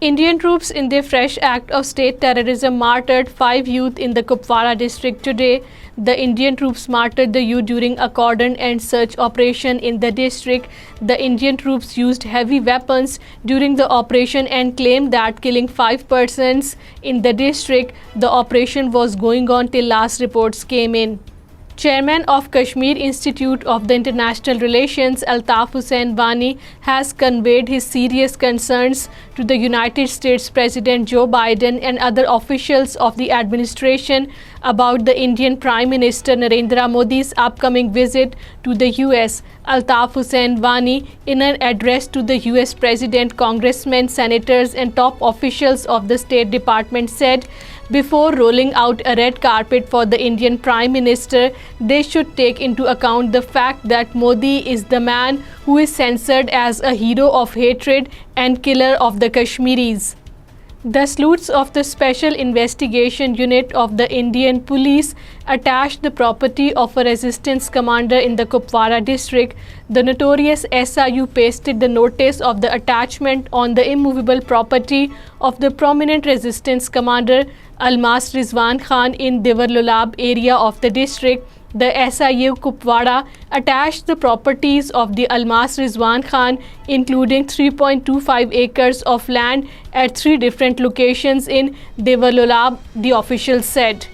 Indian troops in their fresh act of state terrorism martyred 5 youth in the Kupwara district today. The Indian troops martyred the youth during a cordon and search operation in the district. The Indian troops used heavy weapons during the operation and claimed that killing 5 persons in the district. The operation was going on till last reports came in. Chairman of Kashmir Institute of the International Relations, Altaf Hussain Wani, has conveyed his serious concerns to the United States President Joe Biden and other officials of the administration about the Indian Prime Minister Narendra Modi's upcoming visit to the US. Altaf Hussain Wani, in an address to the US President, congressmen, senators and top officials of the State Department, said, before rolling out a red carpet for the Indian Prime Minister, they should take into account the fact that Modi is the man who is censored as a hero of hatred and killer of the Kashmiris. The sleuths of the Special Investigation Unit of the Indian Police attached the property of a resistance commander in the Kupwara district. The notorious SIU pasted the notice of the attachment on the immovable property of the prominent resistance commander Almas Rizwan Khan in Devarlolab area of the district. The SIU Kupwara attached the properties of the Almas Rizwan Khan, including 3.25 acres of land at 3 different locations in Devarlolab, the officials said.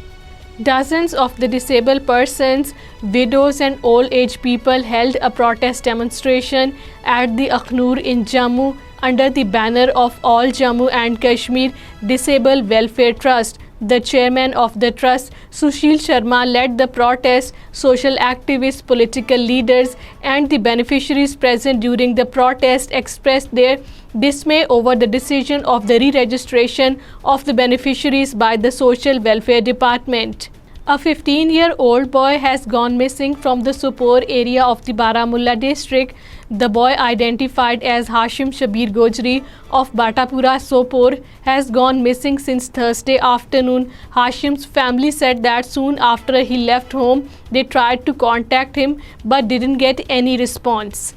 Dozens of the disabled persons, widows and old age people held a protest demonstration at the Akhnur in Jammu under the banner of All Jammu and Kashmir Disabled Welfare Trust. The chairman of the trust, Sushil Sharma, led the protest. Social activists, political leaders and the beneficiaries present during the protest expressed their dismay over the decision of the re-registration of the beneficiaries by the Social Welfare Department. A 15-year-old boy has gone missing from the Sopore area of the Baramulla district. The boy, identified as Hashim Shabir Gojri of Batapura, Sopore, has gone missing since Thursday afternoon. Hashim's family said that soon after he left home, they tried to contact him but didn't get any response.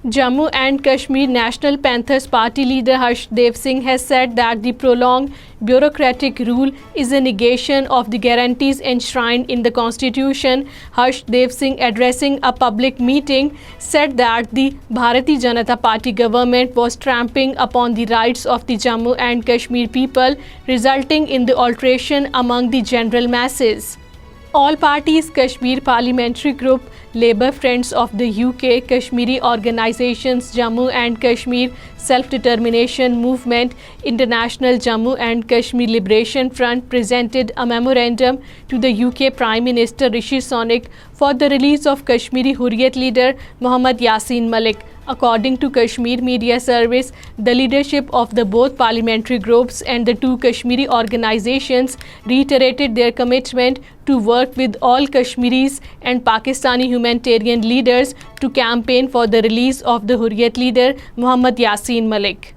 Jammu and Kashmir National Panthers Party leader Harshdev Singh has said that the prolonged bureaucratic rule is a negation of the guarantees enshrined in the Constitution. Harshdev Singh, addressing a public meeting, said that the Bharatiya Janata Party government was trampling upon the rights of the Jammu and Kashmir people, resulting in the alteration among the general masses. All parties Kashmir Parliamentary Group, Labour Friends of the UK, Kashmiri organisations, Jammu and Kashmir Self-Determination Movement, International Jammu and Kashmir Liberation Front presented a memorandum to the UK Prime Minister Rishi Sunak for the release of Kashmiri Hurriyat leader Mohammad Yasin Malik. According to Kashmir Media Service, the leadership of the both parliamentary groups and the 2 Kashmiri organizations reiterated their commitment to work with all Kashmiris and Pakistani humanitarian leaders to campaign for the release of the Hurriyat leader Mohammad Yasin Malik.